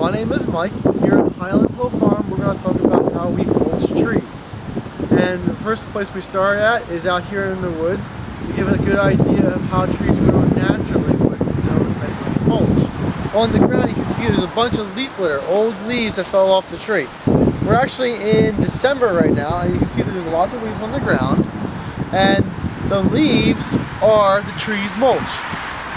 My name is Mike. Here at Highland Hill Farm, we're going to talk about how we mulch trees. And the first place we start at is out here in the woods to give it a good idea of how trees grow naturally with its own type of mulch. On the ground you can see there's a bunch of leaf litter, old leaves that fell off the tree. We're actually in December right now, and you can see that there's lots of leaves on the ground, and the leaves are the tree's mulch.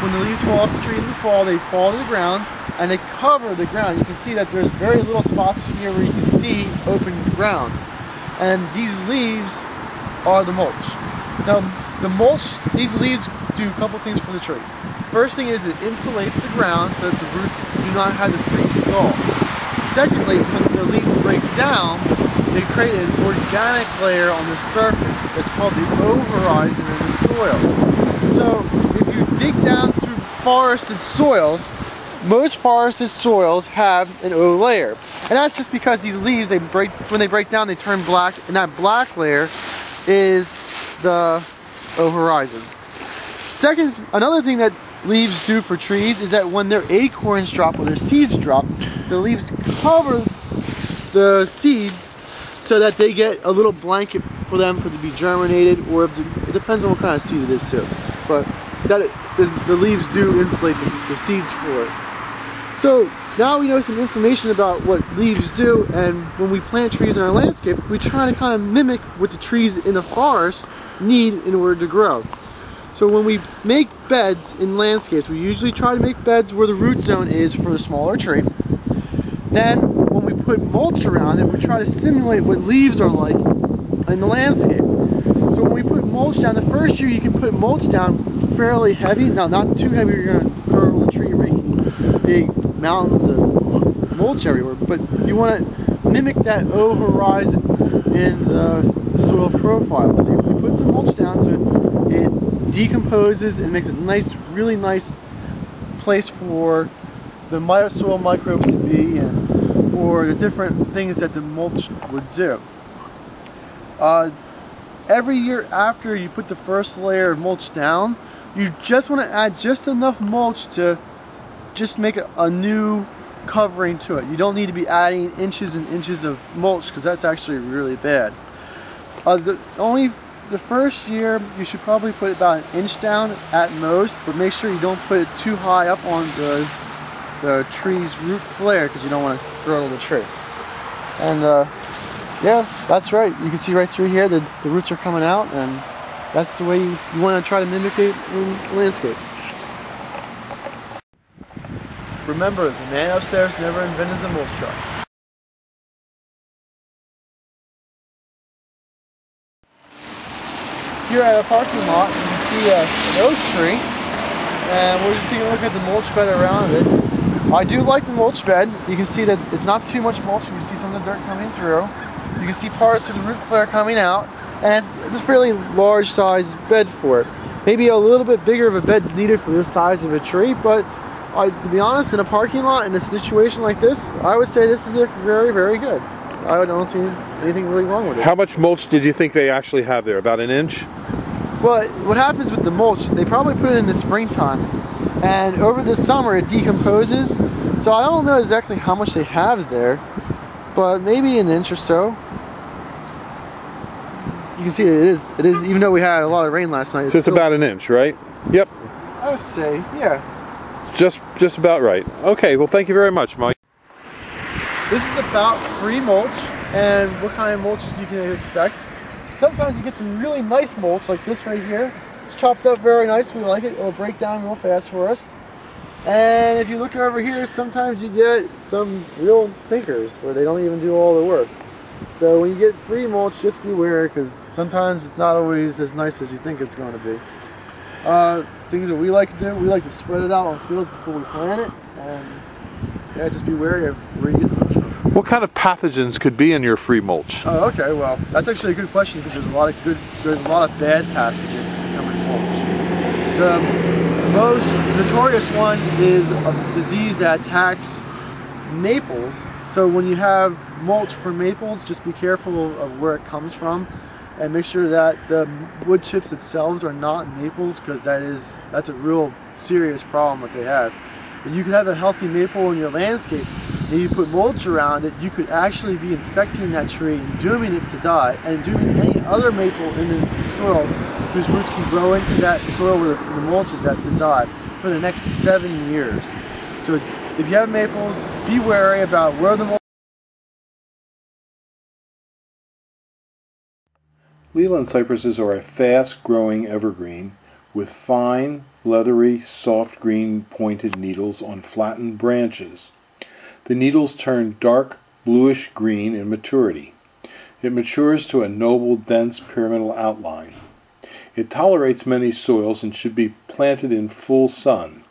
When the leaves fall off the tree in the fall, they fall to the ground and they cover the ground. You can see that there's very little spots here where you can see open ground. And these leaves are the mulch. Now, the mulch, these leaves do a couple things for the tree. First thing is it insulates the ground so that the roots do not have to pre-stall. Secondly, when the leaves break down, they create an organic layer on the surface. It's called the over-horizon in the soil. So, if you dig down through forested soils, most forested soils have an O layer. And that's just because these leaves, when they break down, they turn black, and that black layer is the over-horizon. Second, another thing that leaves do for trees is that when their acorns drop or their seeds drop, the leaves cover the seeds so that they get a little blanket for them to be germinated, or if it depends on what kind of seed it is too. But the leaves do insulate the seeds for it. So now we know some information about what leaves do, and when we plant trees in our landscape, we try to kind of mimic what the trees in the forest need in order to grow. So when we make beds in landscapes, we usually try to make beds where the root zone is for the smaller tree. Then when we put mulch around it, we try to simulate what leaves are like in the landscape. So when we put mulch down, the first year you can put mulch down fairly heavy. Now, not too heavy, you're going to curl the tree, you're making big mountains of mulch everywhere, but you want to mimic that over-horizon in the soil profile. So you put some mulch down so it decomposes and makes a nice, really nice place for the soil microbes to be, and for the different things that the mulch would do. Every year after you put the first layer of mulch down, you just want to add just enough mulch to just make a new covering to it. You don't need to be adding inches and inches of mulch, because that's actually really bad. The first year you should probably put about an inch down at most, but make sure you don't put it too high up on the tree's root flare, because you don't want to girdle the tree. And yeah, that's right. You can see right through here that the roots are coming out, and that's the way you want to try to mimic it in landscape. Remember, the man upstairs never invented the mulch truck. Here at a parking lot, you can see an oak tree, and we're just taking a look at the mulch bed around it. I do like the mulch bed. You can see that it's not too much mulch. You can see some of the dirt coming through. You can see parts of the root flare coming out, and it's a fairly large size bed for it. Maybe a little bit bigger of a bed needed for this size of a tree, but to be honest, in a parking lot, in a situation like this, I would say this is very, very good. I don't see anything really wrong with it. How much mulch did you think they actually have there? About an inch? Well, what happens with the mulch, they probably put it in the springtime, and over the summer it decomposes, so I don't know exactly how much they have there, but maybe an inch or so. You can see it is, even though we had a lot of rain last night. So it's about an inch, right? Yep. I would say, yeah. It's just about right. Okay, well, thank you very much, Mike. This is about free mulch, and what kind of mulch you can expect. Sometimes you get some really nice mulch, like this right here. It's chopped up very nice. We like it. It'll break down real fast for us. And if you look over here, sometimes you get some real stinkers where they don't even do all the work. So when you get free mulch, just beware, because sometimes it's not always as nice as you think it's going to be. Things that we like to do, we like to spread it out on fields before we plant it, and yeah, just be wary of where you get the mulch from. What kind of pathogens could be in your free mulch? Oh, okay, well, that's actually a good question, because there's a lot of bad pathogens that come in mulch. The most notorious one is a disease that attacks maples. So when you have mulch for maples, just be careful of where it comes from, and make sure that the wood chips themselves are not maples, because that's a real serious problem that they have. You can have a healthy maple in your landscape, and you put mulch around it, you could actually be infecting that tree and dooming it to die, and dooming any other maple in the soil whose roots can grow into that soil where the mulch is at to die for the next 7 years. So if you have maples, be wary about where the mulch. Leyland cypresses are a fast-growing evergreen with fine, leathery, soft green pointed needles on flattened branches. The needles turn dark bluish green in maturity. It matures to a noble, dense pyramidal outline. It tolerates many soils and should be planted in full sun.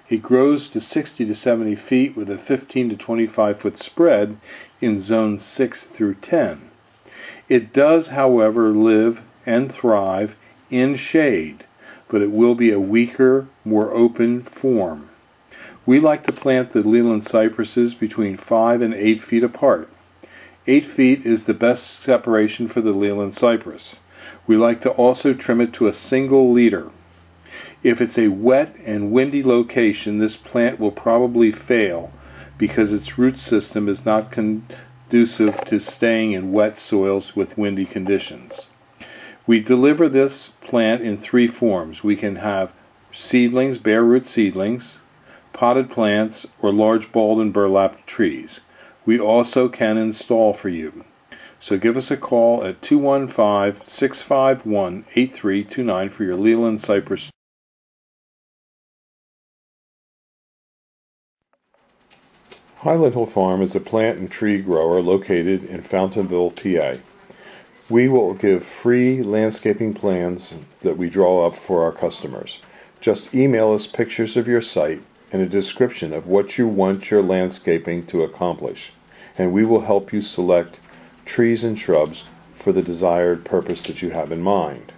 It grows to 60 to 70 feet with a 15 to 25 foot spread in zones 6 through 10. It does, however, live and thrive in shade, but it will be a weaker, more open form. We like to plant the Leyland cypresses between 5 and 8 feet apart. 8 feet is the best separation for the Leyland cypress. We like to also trim it to a single leader. If it's a wet and windy location, this plant will probably fail because its root system is not conducive to staying in wet soils with windy conditions. We deliver this plant in 3 forms. We can have seedlings, bare root seedlings, potted plants, or large balled and burlapped trees. We also can install for you. So give us a call at 215-651-8329 for your Leyland cypress. Highland Hill Farm is a plant and tree grower located in Fountainville, PA. We will give free landscaping plans that we draw up for our customers. Just email us pictures of your site and a description of what you want your landscaping to accomplish, and we will help you select trees and shrubs for the desired purpose that you have in mind.